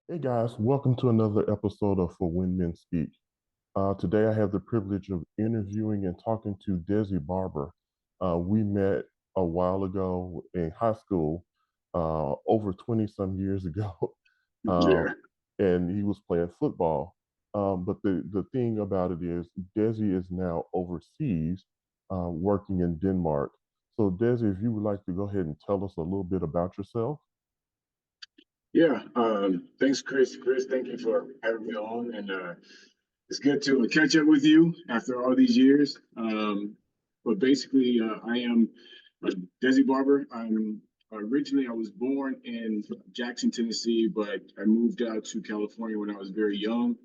Hey guys, welcome to another episode of For When Men Speak. Today I have the privilege of interviewing and talking to Desi Barbour. We met a while ago in high school, over 20 some years ago, um, Yeah, and he was playing football. But the thing about it is, Desi is now overseas, working in Denmark. So, Desi, if you would like to go ahead and tell us a little bit about yourself. yeah. Thanks, Chris. Chris, thank you for having me on, and it's good to catch up with you after all these years. But basically, I am Desi Barber. I'm originally I was born in Jackson, Tennessee, but I moved out to California when I was very young.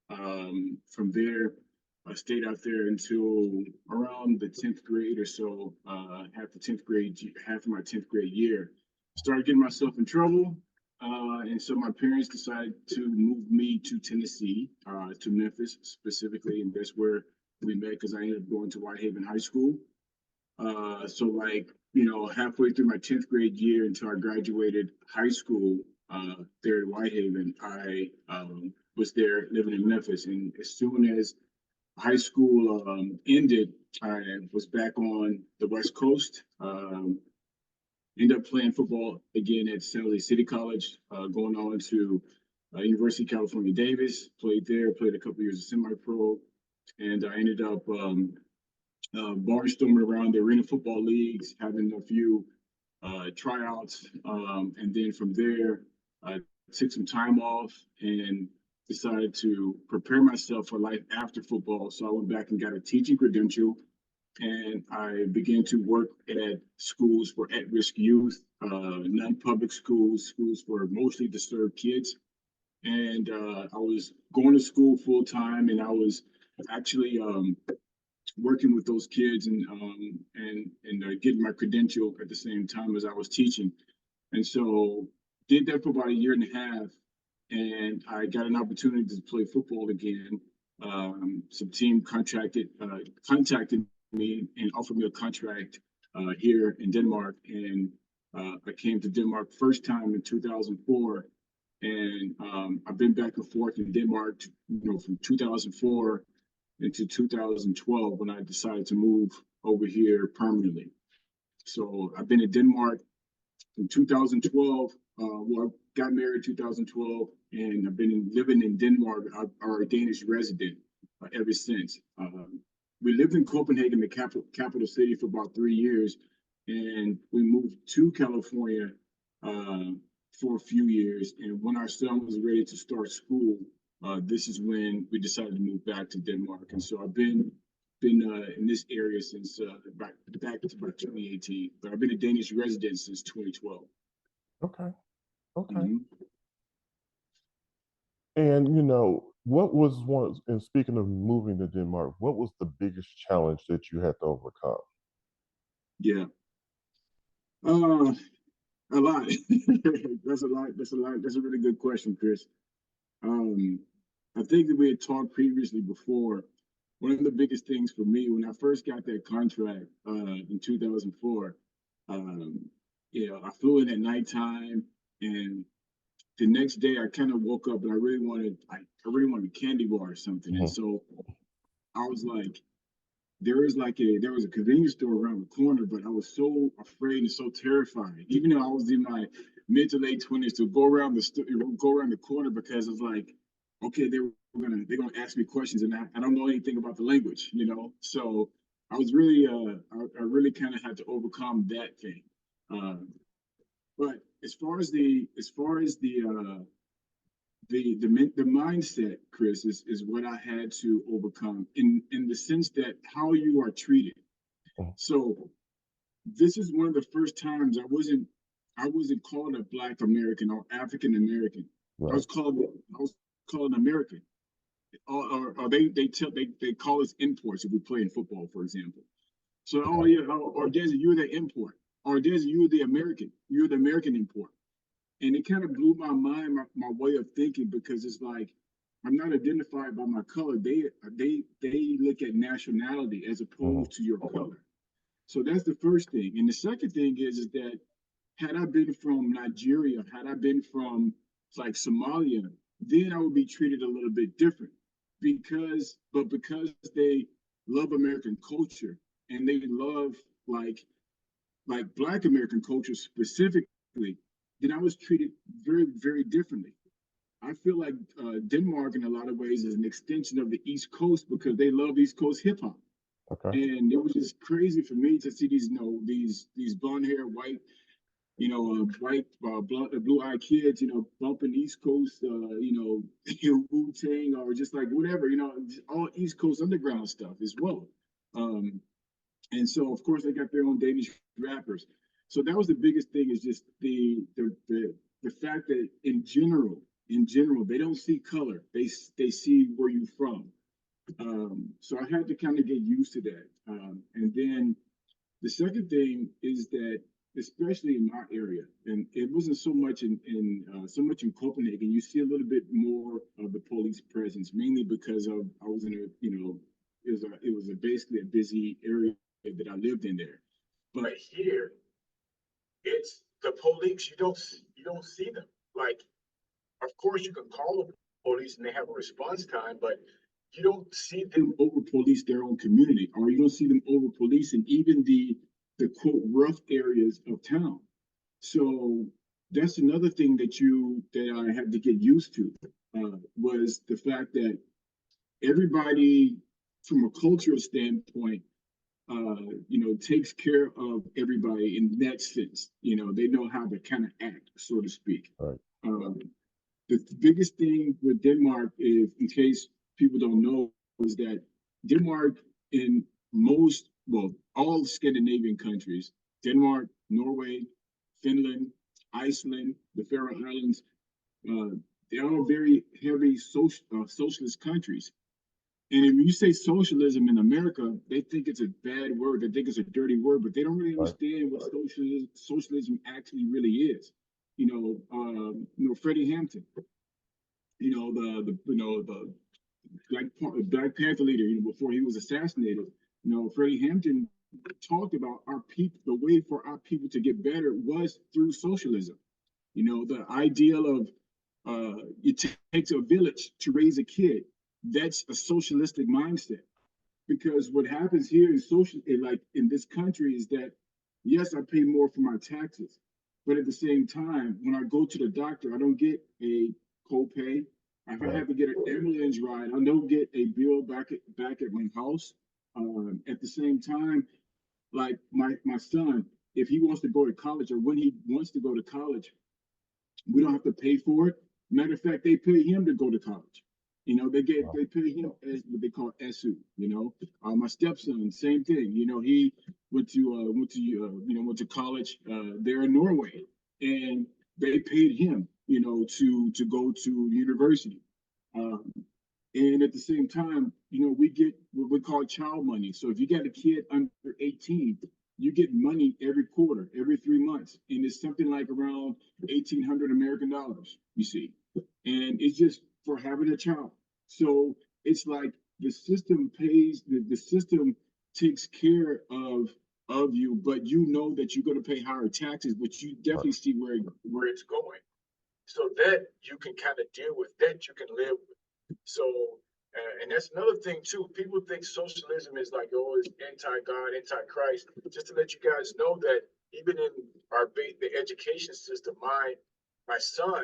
From there, I stayed out there until around the 10th grade or so. Half of my 10th grade year, started getting myself in trouble. And so my parents decided to move me to Tennessee, to Memphis specifically, and that's where we met because I ended up going to Whitehaven High School. So halfway through my 10th grade year until I graduated high school there at Whitehaven, I was there living in Memphis. And as soon as high school ended, I was back on the West Coast. Ended up playing football again at San Jose City College, going on to University of California, Davis. Played there, played a couple years of semi-pro, and I ended up barnstorming around the arena football leagues, having a few tryouts, and then from there, I took some time off and decided to prepare myself for life after football. So I went back and got a teaching credential, and I began to work at schools for at-risk youth, non-public schools, schools for mostly disturbed kids. And I was going to school full time, and I was actually working with those kids and getting my credential at the same time as I was teaching. And so did that for about a year and a half, and I got an opportunity to play football again. Some team contacted me and offered me a contract here in Denmark, and I came to Denmark first time in 2004, and I've been back and forth in Denmark, from 2004 into 2012 when I decided to move over here permanently. So I've been in Denmark from 2012. I got married in 2012, and I've been living in Denmark, our Danish resident, ever since. We lived in Copenhagen, the capital city, for about 3 years, and we moved to California uh, for a few years. And when our son was ready to start school, this is when we decided to move back to Denmark. And so I've been in this area since back to about 2018, but I've been a Danish resident since 2012. Okay, okay. Mm-hmm. And what was one, and speaking of moving to Denmark, what was the biggest challenge that you had to overcome? Yeah, uh, a lot. That's a lot. That's a lot. That's a really good question, Chris. Um, I think that we had talked previously before. One of the biggest things for me when I first got that contract in 2004, um, I flew in at nighttime, and the next day I kind of woke up and I really wanted a candy bar or something. And Mhm. so I was like, there was a convenience store around the corner, but I was so afraid and so terrified, even though I was in my mid to late 20s, to go around the corner because it's like, okay, they're gonna ask me questions, and I don't know anything about the language. So I was really I really kind of had to overcome that thing. Uh, but as far as the mindset, Chris, is what I had to overcome in the sense that how you are treated. Mhm. So this is one of the first times I wasn't called a Black American or African American. I Right. was called I was called an American. Or they call us imports if we play in football, for example. So, oh Okay. yeah, or Desi, you're the import, or Desi, you're the American import. And it kind of blew my mind, my way of thinking, because it's like I'm not identified by my color. They look at nationality as Mhm. opposed to your color. So that's the first thing. And the second thing is that had I been from Nigeria, had I been from like Somalia, then I would be treated a little bit different because they love American culture and they love like Black American culture specifically, then I was treated very, very differently. I feel like Denmark, in a lot of ways, is an extension of the East Coast because they love East Coast hip hop, Okay. and it was just crazy for me to see these, these blonde hair, white, white, blue eyed kids, bumping East Coast, Wu Tang or just like whatever, all East Coast underground stuff as well. Um, and so of course they got their own Danish rappers. So that was the biggest thing, is just the fact that in general they don't see color, they see where you from. So I had to kind of get used to that. And then the second thing is that, especially in my area, and it wasn't so much in Copenhagen, you see a little bit more of the police presence, mainly because of I was in a it was basically a busy area that I lived in there. But here, it's the police. You don't see them. Like, of course, you can call the police and they have a response time, but you don't see them over police their own community, or you don't see them over policing even the quote rough areas of town. So that's another thing that I had to get used to, was the fact that everybody, from a cultural standpoint, takes care of everybody in that sense. They know how to kind of act, so to speak. Right. Um, the biggest thing with Denmark is, in case people don't know, is that Denmark, in all Scandinavian countries, Denmark, Norway, Finland, Iceland, the Faroe Islands, uh, they're all very heavy socialist countries. And if you say socialism in America, they think it's a bad word. They think it's a dirty word, but they don't really Right. understand what socialism actually really is. Freddie Hampton, the Black Panther leader, before he was assassinated. Freddie Hampton talked about our people. The way for our people to get better was through socialism. The ideal of it takes a village to raise a kid. That's a socialistic mindset. Because what happens here in like in this country, is that yes, I pay more for my taxes, but at the same time, when I go to the doctor, I don't get a copay. If I Right. have to get an ambulance ride, I don't get a bill back at my house. At the same time, like my son, if he wants to go to college, or when he wants to go to college, we don't have to pay for it. Matter of fact, they pay him to go to college. Wow. They pay him as what they call SU. My stepson, same thing. He went to college there in Norway, and they paid him, to go to university. Um, and at the same time, we get what we call child money. So if you got a kid under 18, you get money every quarter, every 3 months. And it's something like around 1,800 American dollars, you see. And it's just for having a child. So it's like the system takes care of you, but you know that you're going to pay higher taxes, but you Right. definitely see where it's going. So that you can kind of deal with, that you can live with. So, and that's another thing too. People think socialism is like, oh, it's anti-God, anti-Christ. Just to let you guys know that even in the education system, my son,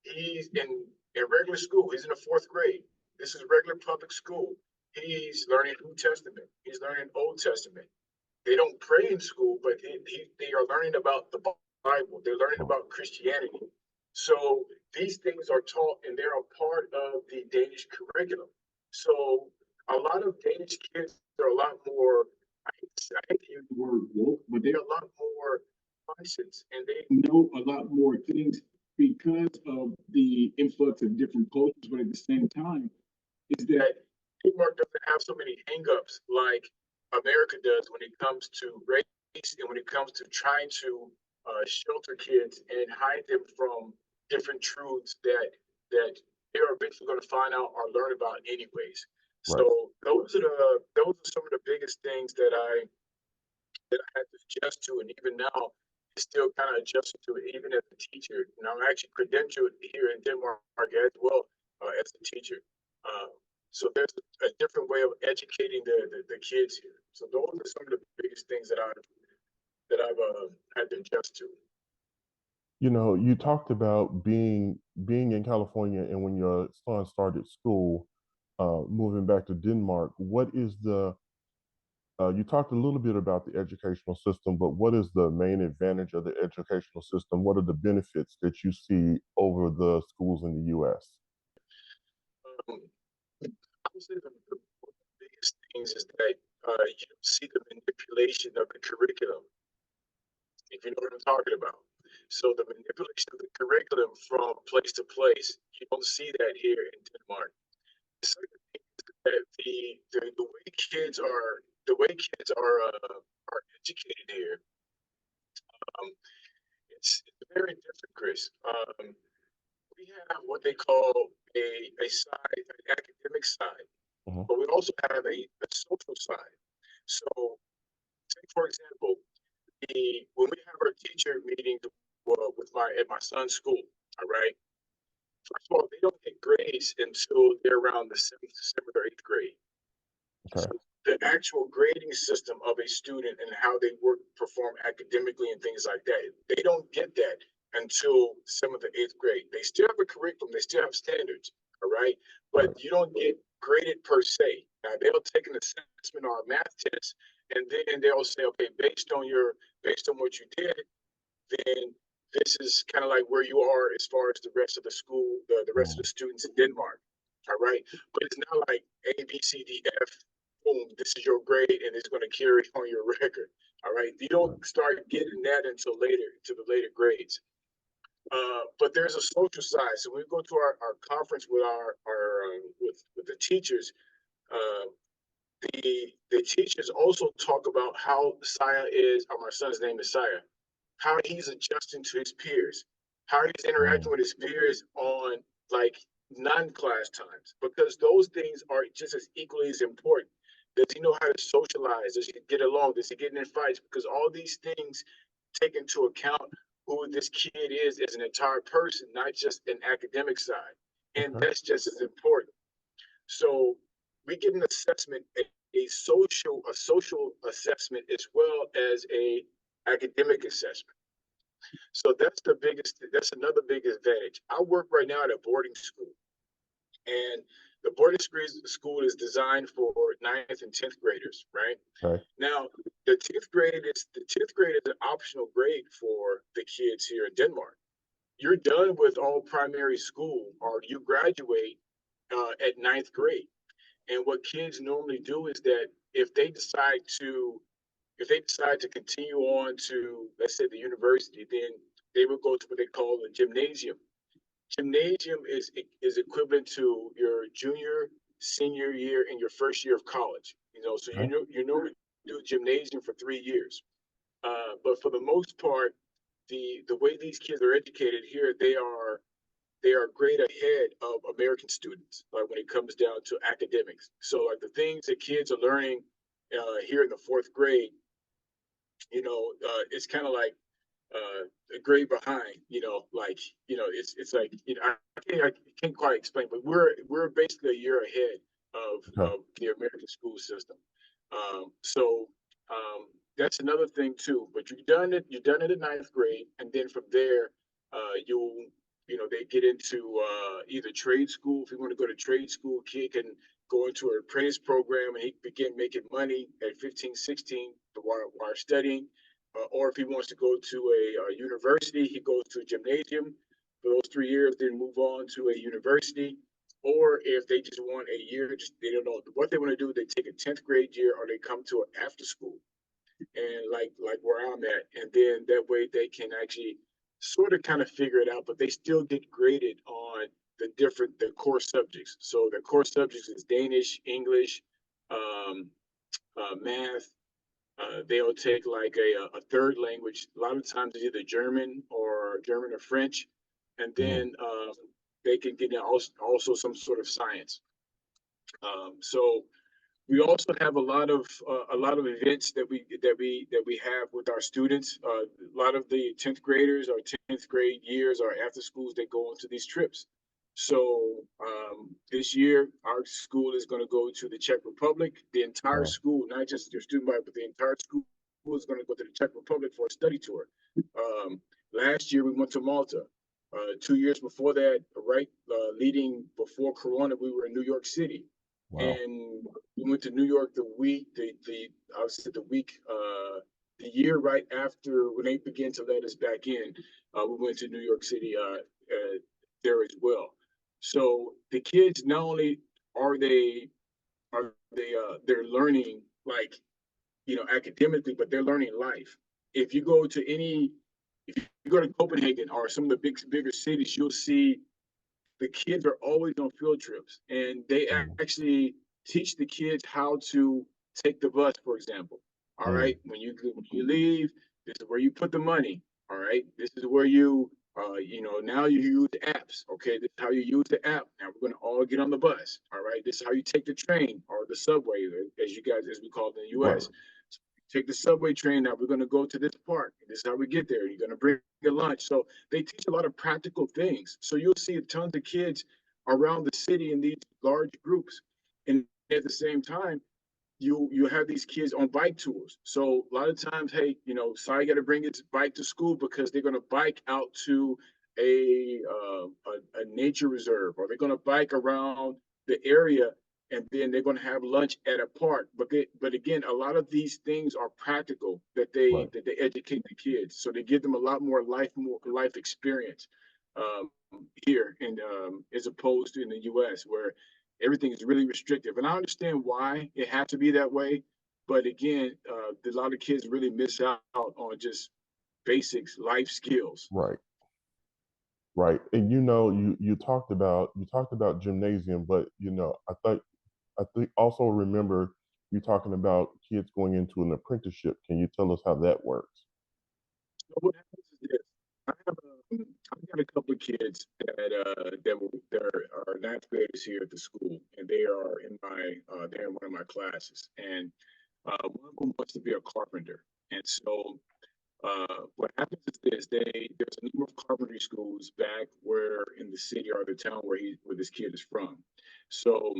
he's in regular school. He's in the fourth grade. This is regular public school. He's learning New Testament. He's learning Old Testament. They don't pray in school, but they are learning about the Bible. They're learning Wow. about Christianity. So these things are taught, and they're a part of the Danish curriculum. So a lot of Danish kids are a lot more, I hate to use the word woke, but they're a lot more conscious, and they know a lot more things because of the influx of different cultures. But at the same time, is that Denmark doesn't have so many hangups like America does when it comes to race, and when it comes to trying to shelter kids and hide them from different truths that they're eventually going to find out or learn about anyways. Right. So those are some of the biggest things that I had to adjust to, and even now still kind of adjusting to it, even as a teacher. And I'm actually credentialed here in Denmark as well as a teacher. Um, so there's a different way of educating the kids here. So those are some of the biggest things that I've had to adjust to. You know, you talked about being in California and when your son started school, moving back to Denmark. What is the you talked a little bit about the educational system, but what is the main advantage of the educational system? What are the benefits that you see over the schools in the U.S.? Um, I would say one of the biggest things is that you don't see the manipulation of the curriculum, if you know what I'm talking about. So the manipulation of the curriculum from place to place, you don't see that here in Denmark. The second thing is that the way kids are educated here, um, it's very different, Chris. We have what they call a side, an academic side, Mhm. but we also have a social side. So, take for example, the when we have our teacher meetings with my at my son's school. All right. First of all, they don't get grades until they're around the seventh or eighth grade. Okay. So the actual grading system of a student and how they perform academically and things like that, they don't get that until seventh or eighth grade. They still have a curriculum, they still have standards, all right, but Right. you don't get graded per se. Now they'll take an assessment or a math test, and then they'll say, okay, based on what you did, then this is kind of like where you are as far as the rest of the school, the rest of Mm. the students in Denmark. All right. But it's not like A, B, C, D, F, boom, this is your grade and it's going to carry on your record. All right. You don't Right. start getting that until later, to the later grades. But there's a social side. So when we go to our conference with with the teachers, uh, the teachers also talk about how Saya is, or my son's name is Saya, how he's adjusting to his peers, how he's interacting Mm. with his peers on like non-class times, because those things are just as equally as important. Does he know how to socialize? Does he get along? Does he get in fights? Because all these things take into account who this kid is as an entire person, not just an academic side. And Okay. that's just as important. So we get an assessment, a social assessment as well as a academic assessment. So that's another big advantage. I work right now at a boarding school, and the school is designed for ninth and 10th graders, right? Okay. Now, the 10th grade is an optional grade for the kids here in Denmark. You're done with all primary school, or you graduate at ninth grade. And what kids normally do is that if they decide to continue on to, let's say, the university, then they would go to what they call the gymnasium. Gymnasium is equivalent to your junior, senior year, and your first year of college. So Okay. you normally do gymnasium for 3 years. But for the most part, the way these kids are educated here, they are great ahead of American students, like when it comes down to academics. So like the things that kids are learning here in the fourth grade, it's kind of like a grade behind. It's like I can't quite explain, but we're basically a year ahead Okay. of the American school system. So that's another thing too. But you've done it in ninth grade, and then from there, you'll they get into either trade school. If you want to go to trade school, kid can go into an apprentice program and he begin making money at 15, 16 while studying. Or if he wants to go to a university, he goes to a gymnasium for those 3 years, then move on to a university. Or if they just want a year, just they don't know what they want to do, they take a 10th grade year or they come to an after school, and like where I'm at, and then that way they can actually sort of kind of figure it out, but they still get graded on the core subjects. So the core subjects is Danish, English, um, math. They'll take like a third language. A lot of times it's either German or French, and Mm. then they can get also some sort of science. So We also have a lot of events that we have with our students. A lot of the 10th graders or 10th grade years or after schools they go into these trips. So this year our school is going to go to the Czech Republic. The entire Wow. school, not just your student body, but the entire school is going to go to the Czech Republic for a study tour. Last year we went to Malta. 2 years before that, right, leading before Corona, we were in New York City, Wow. and we went to New York the I would say the year right after when they began to let us back in. We went to New York City there as well. So the kids not only are they're learning like academically, but they're learning life. If you go to any if you go to Copenhagen or some of the bigger cities, you'll see the kids are always on field trips, and they Mm, actually teach the kids how to take the bus, for example. All mm, right, when you leave, this is where you put the money. All right, this is where you now you use apps. Okay, this is how you use the app. Now we're gonna all get on the bus. All right, this is how you take the train or the subway, as we call it in the right. U.S. So take the subway train. Now we're gonna go to this park. This is how we get there. You're gonna bring a lunch. So they teach a lot of practical things. So you'll see tons of kids around the city in these large groups. And at the same time, you have these kids on bike tours. So a lot of times, hey, Sai got to bring his bike to school because they're going to bike out to a nature reserve, or they're going to bike around the area, and then they're going to have lunch at a park. But again, a lot of these things are practical Right. that they educate the kids, so they give them a lot more life experience um, here, and as opposed to in the U.S. where everything is really restrictive. And I understand why it had to be that way. But again, a lot of kids really miss out on just basics, life skills. Right. Right. And you talked about gymnasium, but I think also remember you talking about kids going into an apprenticeship. Can you tell us how that works? So what happens is this: I have I've got a couple of kids that are ninth graders here at the school, and they're in one of my classes, and one of them wants to be a carpenter, and so what happens is this: there's a number of carpentry schools back where in the city or the town where this kid is from. So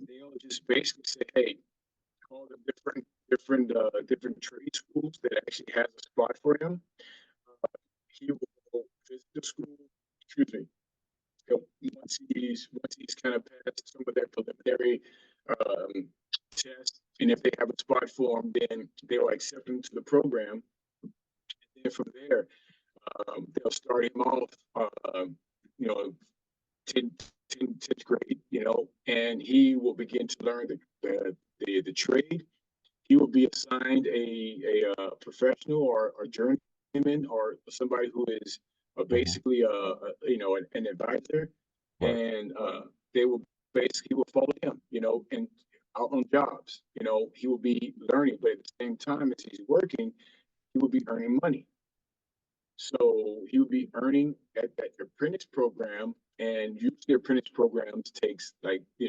they'll just basically say, "Hey, call the different trade schools that actually has a spot for him. He will go visit the school. Excuse me. Once he's kind of passed some of their preliminary um, tests, and if they have a spot for him, then they'll accept him to the program. And then from there, they'll start him off, you know, 10th grade, and he will begin to learn the trade. He will be assigned a professional or journeyman or somebody who is Hmm. basically an advisor, Right. and they will basically will follow him, and out on jobs. He will be learning, but at the same time as he's working, he will be earning money. So he would be earning at that apprentice program, and usually apprentice programs takes like 3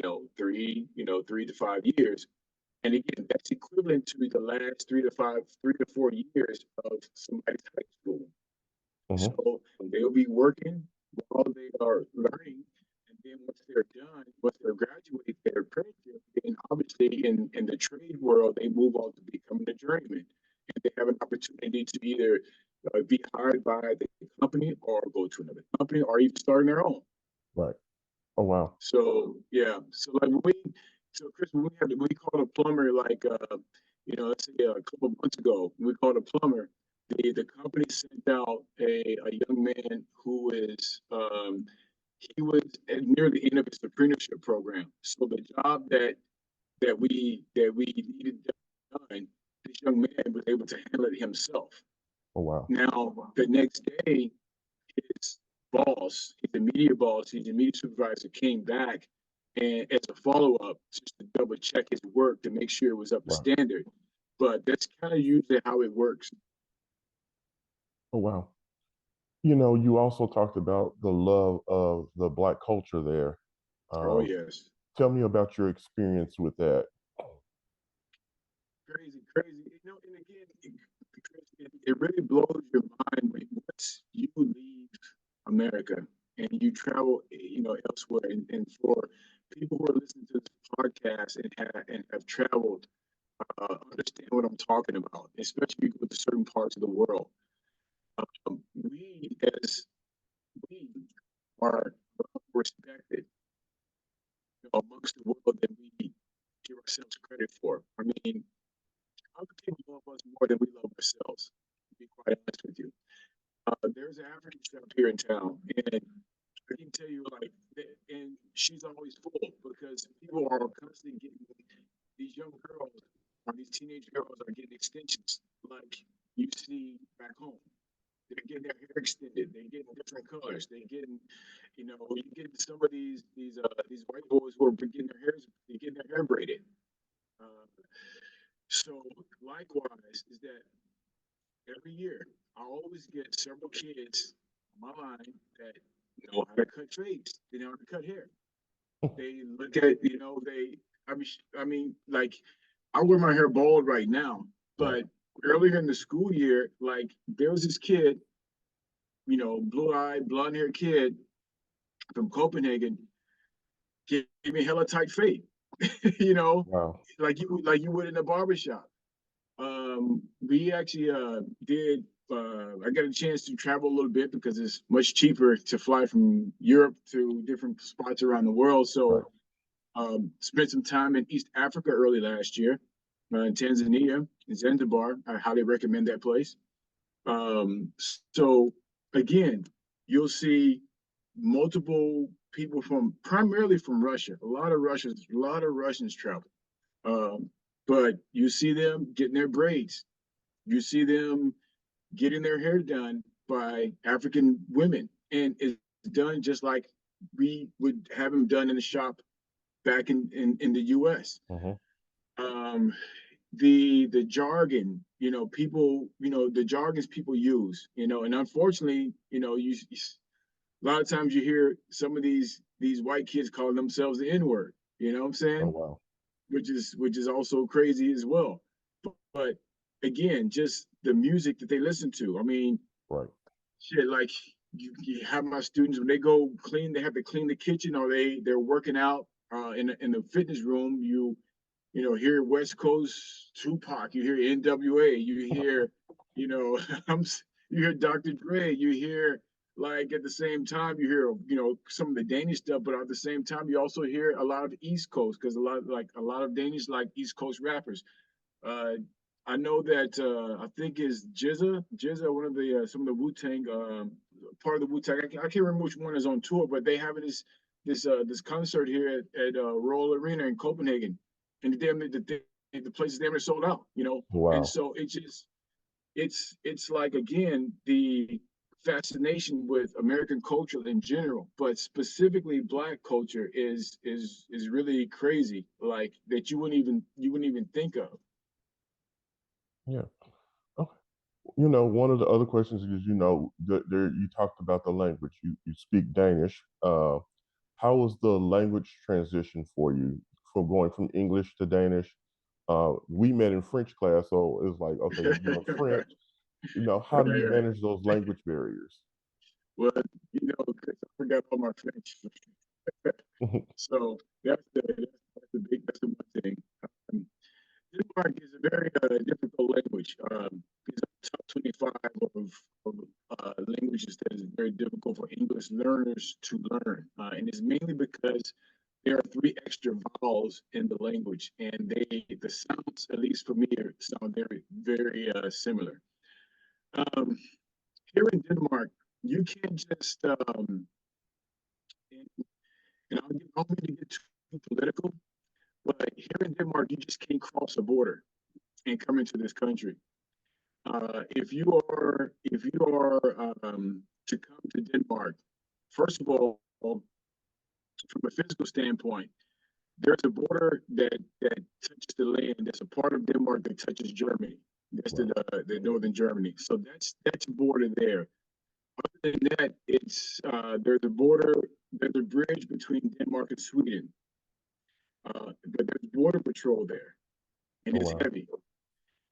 to 5 years. And again, that's equivalent to the last 3 to 4 years of somebody's high school. Hmm. So they'll be working while they are learning, and then once they're graduated their apprenticeship, then obviously in the trade world, they move on to becoming a journeyman, and they have an opportunity to either be hired by the company or go to another company or even starting their own. Right. Oh wow. So yeah, so Chris, we called a plumber like let's say a couple of months ago, we called a plumber. The company sent out a young man who is he was at near the end of his apprenticeship program. So the job that we needed done, this young man was able to handle it himself. Oh wow. Now the next day, his boss, his immediate boss, his immediate supervisor came back and as a follow up just to double check his work to make sure it was up to Wow. standard. But that's kind of usually how it works. Oh wow. You also talked about the love of the Black culture there. Oh Um, yes. Tell me about your experience with that. crazy, crazy. You know, and again, it really blows your mind when once you leave America and you travel, you know, elsewhere. And for people who are listening to this podcast and have traveled, understand what I'm talking about, especially with certain parts of the world. We as we are respected amongst the world than we give ourselves credit for. I mean, other people love us more than we love ourselves, to be quite honest with you. There's an African shop here in town, and I can tell you, like, and she's always full because people are constantly getting these young girls or these teenage girls are getting extensions like you see back home. They're getting their hair extended. They're getting different colors. They're getting, you know, you get some of these white boys who are getting their hairs, they're getting their hair braided. Uh, so likewise is that every year I always get several kids on my line that know how to cut fades. They know how to cut hair. They look at, you know, like I wear my hair bald right now, Right. but earlier in the school year, like there was this kid, you know, blue-eyed, blonde-haired kid from Copenhagen, gave me a hella tight fade, you know, Wow. like you would in a barbershop. We actually did. I got a chance to travel a little bit because it's much cheaper to fly from Europe to different spots around the world. Right. So spent some time in East Africa early last year, in Tanzania, in Zanzibar. I highly recommend that place. Um, so again, you'll see multiple people from primarily from Russia. A lot of Russians travel. Um, but you see them getting their braids. You see them getting their hair done by African women, and it's done just like we would have them done in the shop back in the U.S. Hmm. Um, the jargon, you know, people, you know, the jargons people use, you know, and unfortunately, you know, a lot of times you hear some of these white kids calling themselves the N word. You know what I'm Oh, saying? wow. Which is also crazy as well. But again, just the music that they listen to. I mean, Right. shit, like you have my students when they go clean, they have to clean the kitchen, or they're working out in the fitness room. You know, hear West Coast Tupac, you hear NWA, you hear, you know, you hear Dr. Dre, you hear like at the same time you hear, you know, some of the Danish stuff, but at the same time you also hear a lot of East Coast because a lot of Danish like East Coast rappers. Uh, I know that I think is Jizza, one of the some of the Wu Tang part of the Wu Tang. I can't remember which one is on tour, but they have this concert here at Royal Arena in Copenhagen, and the place is damn near sold out. You know, and Wow. so it's like again the fascination with American culture in general, but specifically Black culture is really crazy. Like that you wouldn't even think of. Yeah. Okay. You know, one of the other questions is, you know, there you talked about the language. You speak Danish. How was the language transition for you from going from English to Danish? We met in French class, so it was like, okay, you doing French. You know, how do you Right. manage those language barriers? Well, you know, 'cause I forgot all my French. So that's the one thing. Um, Denmark is a very difficult language. It's a top 25 of languages that is very difficult for English learners to learn. And it's mainly because there are three extra vowels in the language, and the sounds, at least for me, sound very similar. Um, Here in Denmark, you can't just and, I don't mean to get too political, but here in Denmark, you just can't cross a border and come into this country. If you are to come to Denmark, first of all, from a physical standpoint, there's a border that touches the land. There's a part of Denmark that touches Germany. That's Right. the northern Germany. So that's a border there. Other than that, it's there's a border, there's a bridge between Denmark and Sweden. But there's border patrol there, and Oh, it's wow. heavy.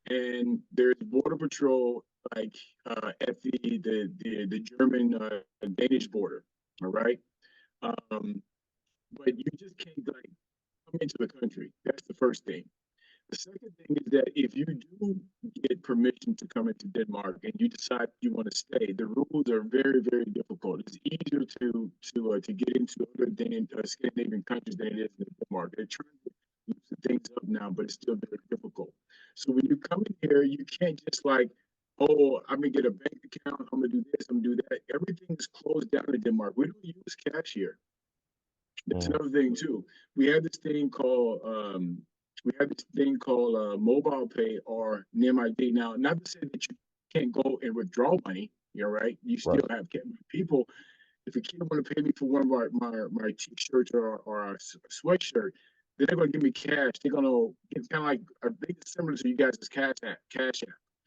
and there's border patrol like at the German Danish border. All right. Um, but you just can't like come into the country. That's the first thing. The second thing is that if you do get permission to come into Denmark and you decide you want to stay, the rules are very, very difficult. It's easier to get into other Scandinavian countries than it is in Denmark. They're trying to loosen things up now, but it's still very difficult. So when you come in here, you can't just like, oh, I'm gonna get a bank account, I'm gonna do this, I'm gonna do that. Everything is closed down in Denmark. We don't use cash here. That's Mm. another thing too. We have this thing called mobile pay or NIM. Now, not to say that you can't go and withdraw money. You're right. You still Right. have people. If a kid want to pay me for one of my t-shirts or a sweatshirt, they're not going to give me cash. They're going to, it's kind of like, I think it's similar to you guys' cash app.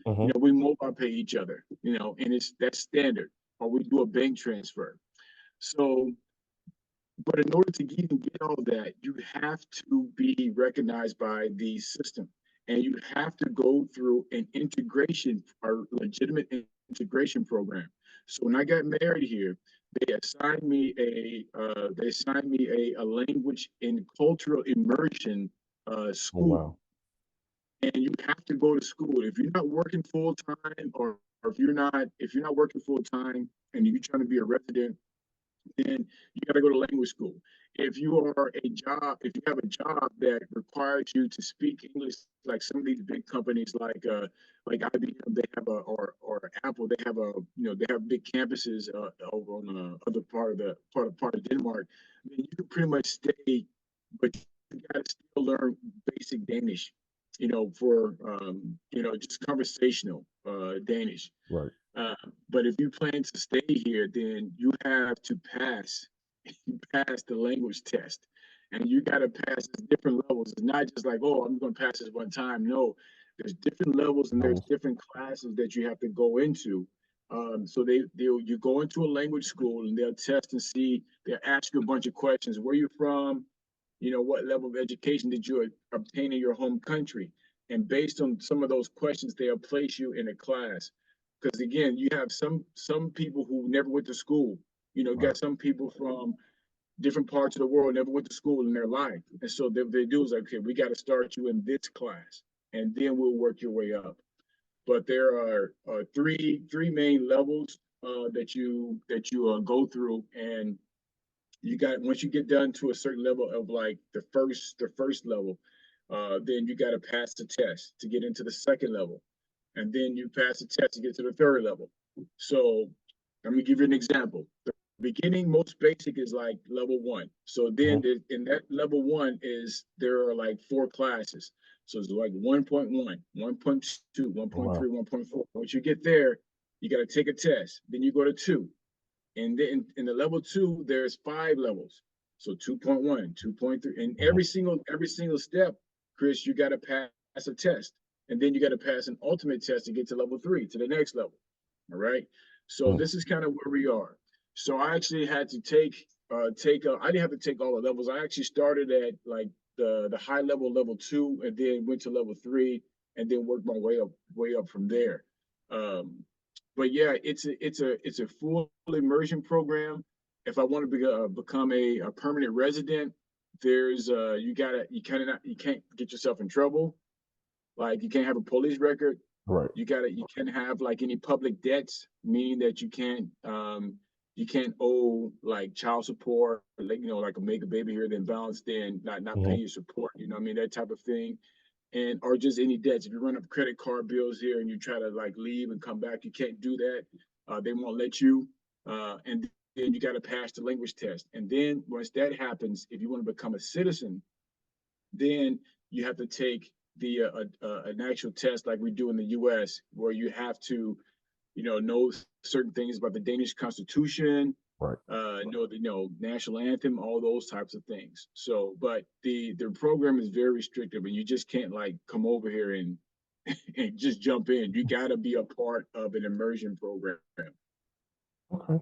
Hmm. We mobile pay each other. And that's standard. Or we do a bank transfer. So, but in order to even get all that, you have to be recognized by the system, and you have to go through an integration or legitimate integration program. So when I got married here, they assigned me a language and cultural immersion Oh, school, wow. and you have to go to school if you're not working full time, or if you're not working full time and you're trying to be a resident, then you got to go to language school. If you have a job that requires you to speak English, like some of these big companies, like IBM, they have or Apple, they have they have big campuses over on the other part of Denmark. Then you can pretty much stay, but you got to still learn basic Danish. For just conversational Danish. Right. Uh, but if you plan to stay here, then you have to pass the language test, and you got to pass different levels. It's not just like, oh, I'm going to pass this one time. No, there's different levels and there's Levels. different classes that you have to go into. So you go into a language school and they'll test and see. They'll ask you a bunch of questions. Where you from? What level of education did you obtain in your home country? And based on some of those questions, they'll place you in a class. Because again, you have some people who never went to school. Right. Got some people from different parts of the world never went to school in their life, and so they do is like, okay, we got to start you in this class, and then we'll work your way up. But there are three main levels that you go through, and you got once you get done to a certain level of like the first level, then you got to pass the test to get into the second level, and then you pass the test to get to the third level. So let me give you an example. The beginning, most basic is like level one. So then Hmm. in that level one there are like four classes. So it's like 1.1, 1.2, Oh, 1.3, wow. 1.4. Once you get there, you got to take a test. Then you go to two. And then in the level two, there's five levels. So 2.1, 2.3, and Hmm. every single step, Chris, you got to pass a test, and then you got to pass an ultimate test to get to level three, to the next level. All right. So Mm. this is kind of where we are. So I actually had to I didn't have to take all the levels. I actually started at like the high level two, and then went to level three, and then worked my way up from there. Um, but yeah, it's a full immersion program. If I want to become a permanent resident, there's you can't get yourself in trouble. Like you can't have a police record. Right. You can't have like any public debts, meaning that you can't owe like child support, like like a make a baby here then balance, then not pay Hmm. your support. What I mean, that type of thing, and or just any debts. If you run up credit card bills here and you try to like leave and come back, you can't do that. They won't let you. And then you got to pass the language test. And then once that happens, if you want to become a citizen, then you have to take an actual test like we do in the U.S., where you have to know certain things about the Danish Constitution, Right. know the national anthem, all those types of things. So, but the program is very restrictive, and you just can't like come over here and just jump in. You got to be a part of an immersion program. Okay.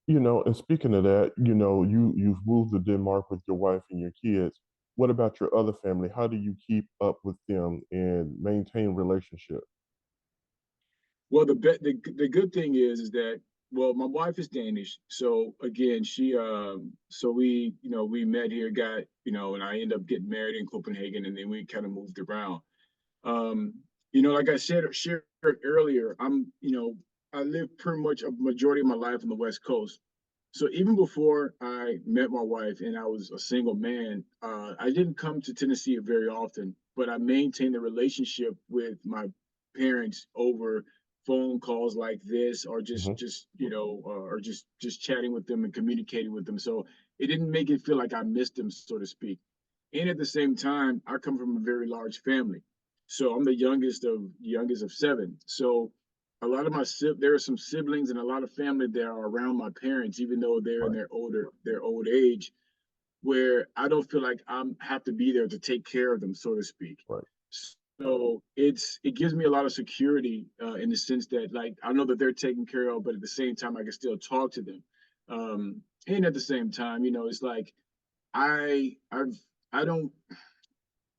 And speaking of that, you've moved to Denmark with your wife and your kids. What about your other family? How do you keep up with them and maintain relationship? Well, the good thing is that, well, my wife is Danish, so again, so we, we met here, got, and I ended up getting married in Copenhagen, and then we kind of moved around. Um, like I shared earlier, I lived pretty much a majority of my life on the West Coast. So even before I met my wife and I was a single man, I didn't come to Tennessee very often, but I maintained a relationship with my parents over phone calls like this, or Hmm. or just chatting with them and communicating with them. So it didn't make it feel like I missed them, so to speak. And at the same time, I come from a very large family, so I'm the youngest of seven. So a lot of there are some siblings and a lot of family that are around my parents, even though they're in Right, their old age, where I don't feel like I'm have to be there to take care of them, so to speak. right, So it gives me a lot of security, in the sense that, like, I know that they're taken care of, but at the same time I can still talk to them. And at the same time, it's like I I've I don't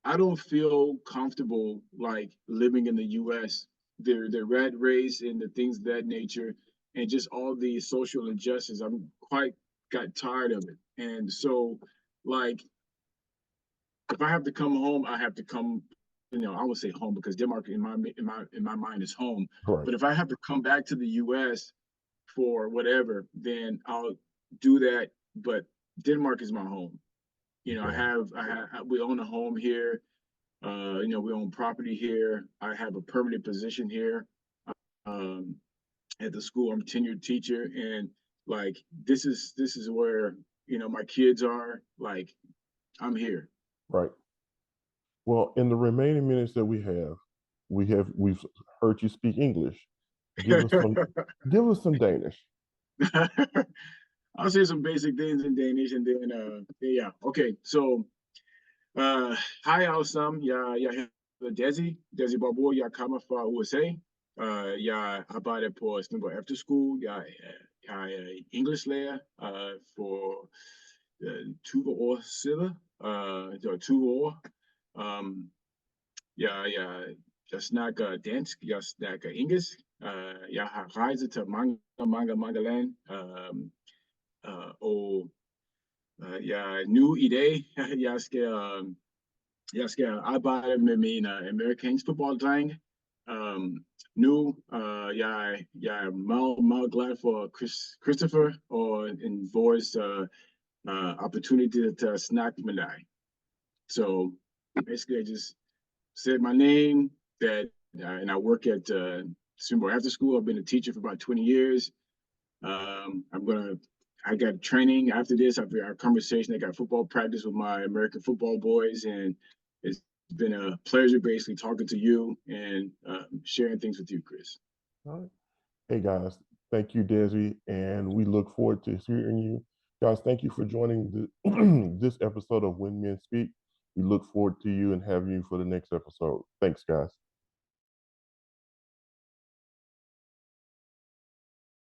I don't feel comfortable like living in the U.S. The rat race and the things of that nature, and just all the social injustice. I'm quite got tired of it, and so, like, if I have to come home, I have to come. I would say home because Denmark in my mind is home. right. But if I have to come back to the U.S. for whatever, then I'll do that. But Denmark is my home. Okay, We own a home here. We own property here. I have a permanent position here, um, at the school. I'm a tenured teacher, and like this is where my kids are. Like, I'm here. right. Well, in the remaining minutes that we've heard you speak English. Give us some, give us some Danish. I'll say some basic things in Danish, and then yeah. Okay, so hej alle sammen. Jeg hedder Desi Barbour. Jeg kommer fra USA. Jeg arbejder på Stenborg Efterskole. Jeg er engelsklærer for 20 år siden. Det var 20 år. Um, jeg snakker dansk, jeg snakker engelsk. Jeg har rejset til mange lande. Og nu i dag, jeg skal jeg skal arbejde med min amerikansk fodbolddreng. Nu jeg er meget glad for Christopher og en vores opportunity to snakke med dig. So basically, I just said my name, that and I work at Simbo After School. I've been a teacher for about 20 years. I got training after this. After our conversation, I got football practice with my American football boys, and it's been a pleasure basically talking to you and sharing things with you, Chris. All right. Hey guys, thank you, Desi, and we look forward to hearing you. Guys, thank you for joining this episode of When Men Speak. We look forward to you and having you for the next episode. Thanks, guys.